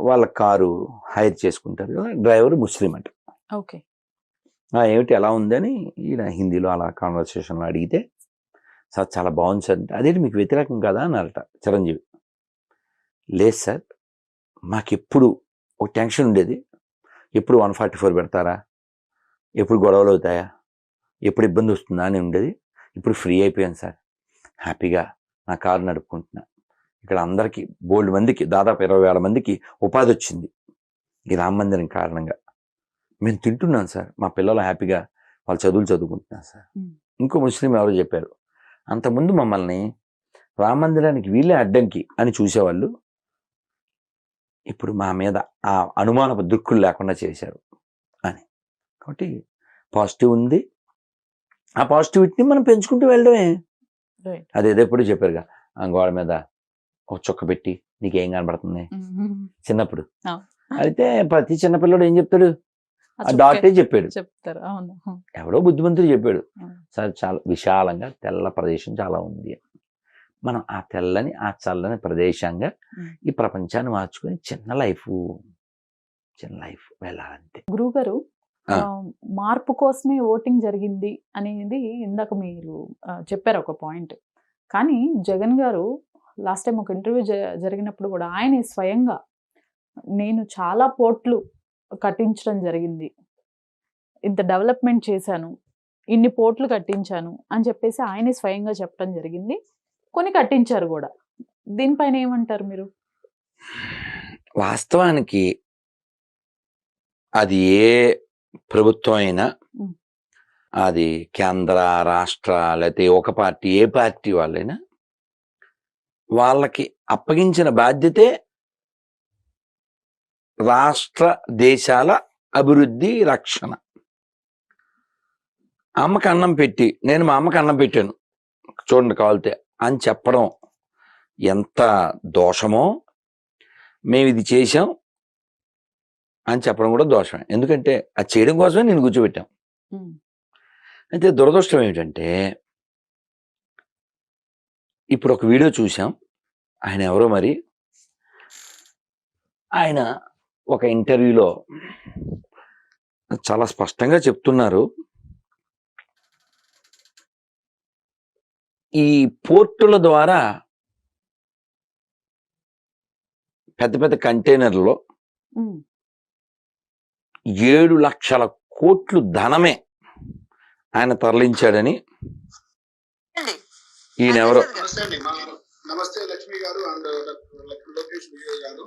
వాళ్ళ car hire చేసుకుంటారు కదా, డ్రైవర్ ముస్లిం అంట. ఓకే. ఏమిటి ఎలా ఉందని ఈయన హిందీలో అలా కాన్వర్సేషన్లో అడిగితే, సార్ చాలా బాగుంది సార్ అంటే, అదేంటి మీకు వ్యతిరేకం కదా అన్నారట చిరంజీవి. లేదు సార్, మాకెప్పుడు ఒక టెన్షన్ ఉండేది, ఎప్పుడు 144 పెడతారా, ఎప్పుడు గొడవలు అవుతాయా, ఎప్పుడు ఇబ్బంది వస్తుందా అని ఉండేది. ఇప్పుడు ఫ్రీ అయిపోయాను సార్, హ్యాపీగా నా కారు నడుపుకుంటున్నా. ఇక్కడ అందరికీ బోల్డ్ మందికి, దాదాపు 20,000 మందికి ఉపాధి వచ్చింది ఈ రామ మందిరం కారణంగా. మేము తింటున్నాం సార్, మా పిల్లలు హ్యాపీగా వాళ్ళ చదువులు చదువుకుంటున్నారు సార్. ఇంకో ముస్లిం ఎవరో చెప్పారు, అంతకుముందు మమ్మల్ని రామ మందిరానికి వీళ్ళే అడ్డంకి అని చూసేవాళ్ళు, ఇప్పుడు మా మీద ఆ అనుమానపు దుక్కులు లేకుండా చేశారు అని. కాబట్టి పాజిటివ్ ఉంది, ఆ పాజిటివిటీని మనం పెంచుకుంటూ వెళ్ళడమే. అదేదో ఎప్పుడు చెప్పారుగా, ఆ గోడ మీద ఒక చుక్క పెట్టి నీకేం కనబడుతుంది చిన్నప్పుడు. అయితే ప్రతి చిన్నపిల్లడు ఏం చెప్తాడు, ఆ డాటే చెప్పాడు, చెప్తారు. ఎవడో బుద్ధిమంతుడు చెప్పాడు సార్ చాలా విశాలంగా తెల్ల ప్రదేశం చాలా ఉంది. మనం ఆ తెల్లని ఆ చల్లని ప్రదేశంగా ఈ ప్రపంచాన్ని మార్చుకొని చిన్న లైఫ్ వెళ్ళాలంతే. గురువు గారు, మార్పు కోసమే ఓటింగ్ జరిగింది అనేది ఇందాక మీరు చెప్పారు ఒక పాయింట్. కానీ జగన్ గారు లాస్ట్ టైం ఒక ఇంటర్వ్యూ జరిగినప్పుడు కూడా ఆయన స్వయంగా నేను చాలా పోర్ట్లు కట్టించడం జరిగింది, ఇంత డెవలప్మెంట్ చేశాను, ఇన్ని పోర్ట్లు కట్టించాను అని చెప్పేసి ఆయనే స్వయంగా చెప్పడం జరిగింది. కొన్ని కట్టించారు కూడా. దీనిపైన ఏమంటారు మీరు? వాస్తవానికి అది ఏ ప్రభుత్వం అయినా, అది కేంద్ర రాష్ట్ర లేకపోతే ఒక పార్టీ, ఏ పార్టీ వాళ్ళైనా, వాళ్ళకి అప్పగించిన బాధ్యతే రాష్ట్ర దేశాల అభివృద్ధి రక్షణ. అమ్మకి అన్నం పెట్టి, నేను మా అమ్మకి అన్నం పెట్టాను చూడండి కావాలితే అని చెప్పడం ఎంత దోషమో, మేము ఇది చేసాం అని చెప్పడం కూడా దోషమే. ఎందుకంటే అది చేయడం కోసమే నేను కూర్చోబెట్టాం. అయితే దురదృష్టం ఏమిటంటే, ఇప్పుడు ఒక వీడియో చూసాం, ఆయన ఎవరో మరి, ఆయన ఒక ఇంటర్వ్యూలో చాలా స్పష్టంగా చెప్తున్నారు, ఈ పోర్టుల ద్వారా పెద్ద పెద్ద కంటైనర్లో 7 లక్షల కోట్లు ధనమే ఆయన తరలించాడని. ఈయన ఎవరో, నమస్తే లక్ష్మి గారు అండ్ లోకేష్ గారు.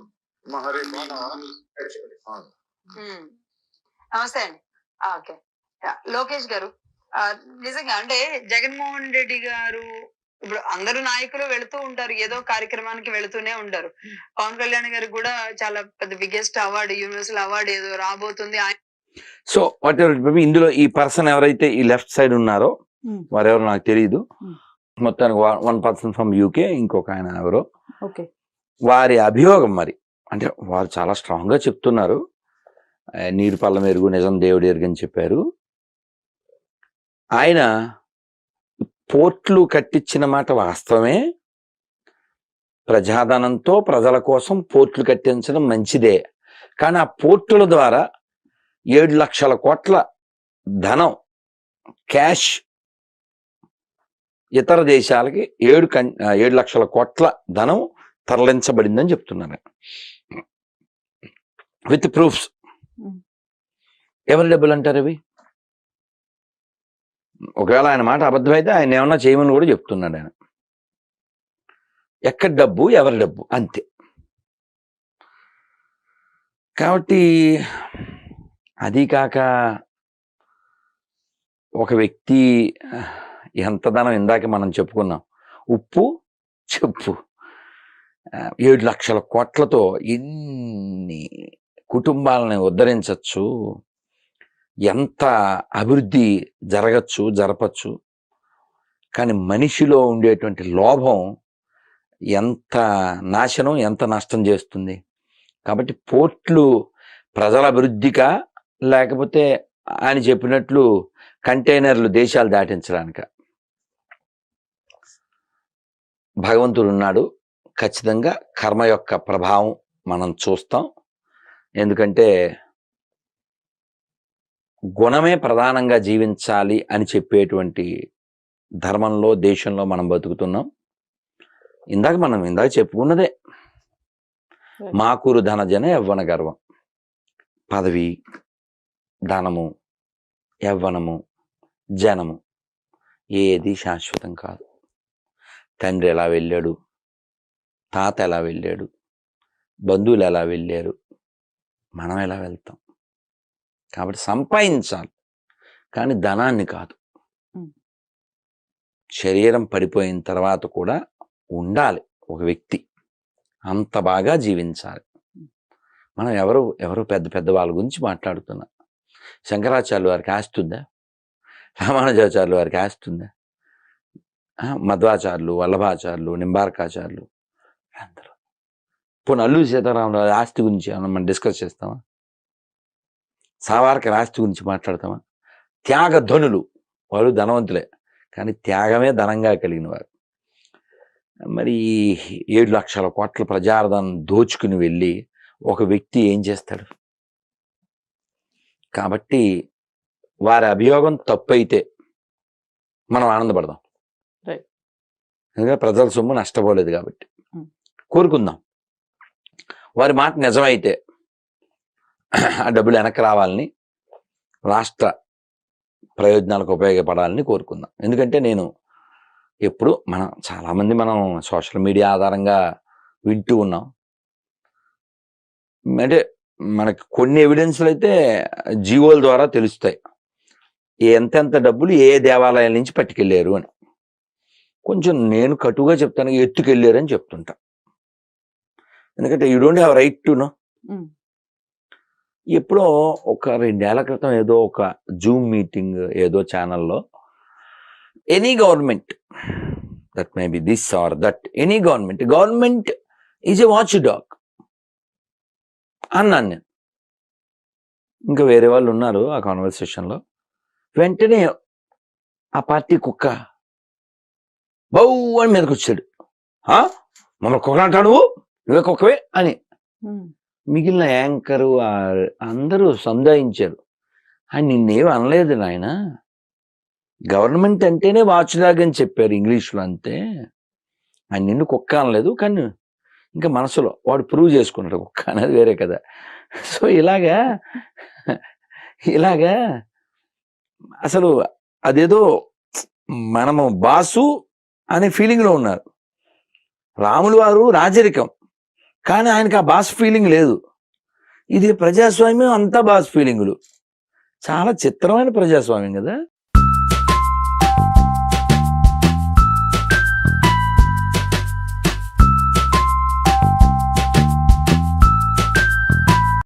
నమస్తే అండి. ఓకే, లోకేష్ గారు, నిజంగా అంటే జగన్మోహన్ రెడ్డి గారు ఇప్పుడు అందరూ నాయకులు వెళుతూ ఉంటారు, ఏదో కార్యక్రమానికి వెళుతూనే ఉంటారు. పవన్ కళ్యాణ్ గారికి కూడా చాలా పెద్ద బిగ్గెస్ట్ అవార్డు, యూనివర్సల్ అవార్డు ఏదో రాబోతుంది. సో వాట్ ఎవర్ ఇందులో ఈ పర్సన్ ఎవరైతే ఈ లెఫ్ట్ సైడ్ ఉన్నారో వారెవరో నాకు తెలియదు. మొత్తానికి 1 పర్సన్ ఫ్రమ్ యూకే, ఇంకొక ఆయన ఎవరో. వారి అభియోగం మరి, అంటే వారు చాలా స్ట్రాంగ్ గా చెప్తున్నారు, నీరు పల్ల మెరుగు నిజం దేవుడు ఎరుగని చెప్పారు. ఆయన పోర్ట్లు కట్టించిన మాట వాస్తవమే, ప్రజాధనంతో ప్రజల కోసం పోర్ట్లు కట్టించడం మంచిదే. కానీ ఆ పోర్టుల ద్వారా 7 లక్షల కోట్ల ధనం క్యాష్ ఇతర దేశాలకి 7 లక్షల కోట్ల ధనం తరలించబడిందని చెప్తున్నారు విత్ ప్రూఫ్స్. ఎవరి డబ్బులు అంటారు అవి? ఒకవేళ ఆయన మాట అబద్ధమైతే ఆయన ఏమన్నా చేయమని కూడా చెప్తున్నాడు ఆయన. ఎక్కడి డబ్బు, ఎవరి డబ్బు, అంతే. కాబట్టి అది కాక ఒక వ్యక్తి ఎంత ధనం, ఇందాక మనం చెప్పుకున్నాం, ఉప్పు చెప్పు, 7 లక్షల కోట్లతో ఎన్ని కుటుంబాలని ఉద్ధరించవచ్చు, ఎంత అభివృద్ధి జరపచ్చు. కానీ మనిషిలో ఉండేటువంటి లోభం ఎంత నాశనం, ఎంత నష్టం చేస్తుంది. కాబట్టి పోర్ట్లు ప్రజల అభివృద్ధికా, లేకపోతే ఆయన చెప్పినట్లు కంటైనర్లు దేశాలు దాటించడానిక? భగవంతుడు ఉన్నాడు, ఖచ్చితంగా కర్మ యొక్క ప్రభావం మనం చూస్తాం. ఎందుకంటే గుణమే ప్రధానంగా జీవించాలి అని చెప్పేటువంటి ధర్మంలో, దేశంలో మనం బతుకుతున్నాం. ఇందాక చెప్పుకున్నదే, మాకూరు ధనజన యవ్వన గర్వం. పదవి, ధనము, యవ్వనము, జనము ఏది శాశ్వతం కాదు. తండ్రి ఎలా వెళ్ళాడు, తాత ఎలా వెళ్ళాడు, బంధువులు ఎలా వెళ్ళారు, మనం ఎలా వెళ్తాం. కాబట్టి సంపాదించాలి, కానీ ధనాన్ని కాదు. శరీరం పడిపోయిన తర్వాత కూడా ఉండాలి ఒక వ్యక్తి, అంత బాగా జీవించాలి. మనం ఎవరు పెద్ద పెద్ద వాళ్ళ గురించి మాట్లాడుతున్నాం. శంకరాచార్యుల వారికి ఆస్తి ఉందా? రామానుజాచార్యుల వారికి ఆస్తి ఉందా? మధ్వాచార్యులు, వల్లభాచార్యులు, నింబార్కాచార్యులు అందరూ. పోనీ అల్లూరి సీతారామరాజు ఆస్తి గురించి ఏమన్నా మనం డిస్కస్ చేస్తామా? సావార్కర్ ఆస్తి గురించి మాట్లాడతామా? త్యాగధనులు, వాళ్ళు ధనవంతులే, కానీ త్యాగమే ధనంగా కలిగిన వారు. మరి 7 లక్షల కోట్ల ప్రజాధనం దోచుకుని వెళ్ళి ఒక వ్యక్తి ఏం చేస్తాడు? కాబట్టి వారి అభియోగం తప్పు అయితే మనం ఆనందపడదాం. ఎందుకంటే ప్రజల సొమ్ము నష్టపోలేదు కాబట్టి కోరుకుందాం. వారి మాట నిజమైతే ఆ డబ్బులు వెనక్కి రావాలని, రాష్ట్ర ప్రయోజనాలకు ఉపయోగపడాలని కోరుకుందాం. ఎందుకంటే నేను ఎప్పుడు చాలామంది మనం సోషల్ మీడియా ఆధారంగా వింటూ ఉన్నాం. అంటే మనకి కొన్ని ఎవిడెన్స్లు అయితే జీవోల ద్వారా తెలుస్తాయి, ఎంతెంత డబ్బులు ఏ దేవాలయాల నుంచి పట్టుకెళ్ళారు అని. కొంచెం నేను కటుగా చెప్తాను, ఎత్తుకెళ్ళారు అని చెప్తుంటా. ఎందుకంటే you don't have right to know. ఎప్పుడో ఒక 2 ఏళ్ల క్రితం ఏదో ఒక జూమ్ మీటింగ్ ఏదో ఛానల్లో, any government, that may be this or that, any government is a watch dog అన్నాను నేను. ఇంకా వేరే వాళ్ళు ఉన్నారు ఆ కాన్వర్సేషన్లో. వెంటనే ఆ పార్టీ కుక్క బౌ అని మీదకి వచ్చాడు. మమ్మల్ని కుక్క అంటాడు, నువ్వే కుక్కవే అని. మిగిలిన యాంకరు అందరూ సముదాయించారు. ఆయన నిన్నేం అనలేదు నాయన, గవర్నమెంట్ అంటేనే వాచ్ డాగ్ అని చెప్పారు ఇంగ్లీష్లో, అంతే. ఆయన నిన్ను కుక్క అనలేదు, కానీ ఇంకా మనసులో వాడు ప్రూవ్ చేసుకున్నాడు కుక్క అనేది వేరే కదా. సో ఇలాగా అసలు అదేదో మనము బాసు అనే ఫీలింగ్లో ఉన్నారు. రాములు వారు రాజరికం, కానీ ఆయనకి ఆ బాస్ ఫీలింగ్ లేదు. ఇది ప్రజాస్వామ్యం, అంతా బాస్ ఫీలింగులు. చాలా చిత్రమైన ప్రజాస్వామ్యం కదా.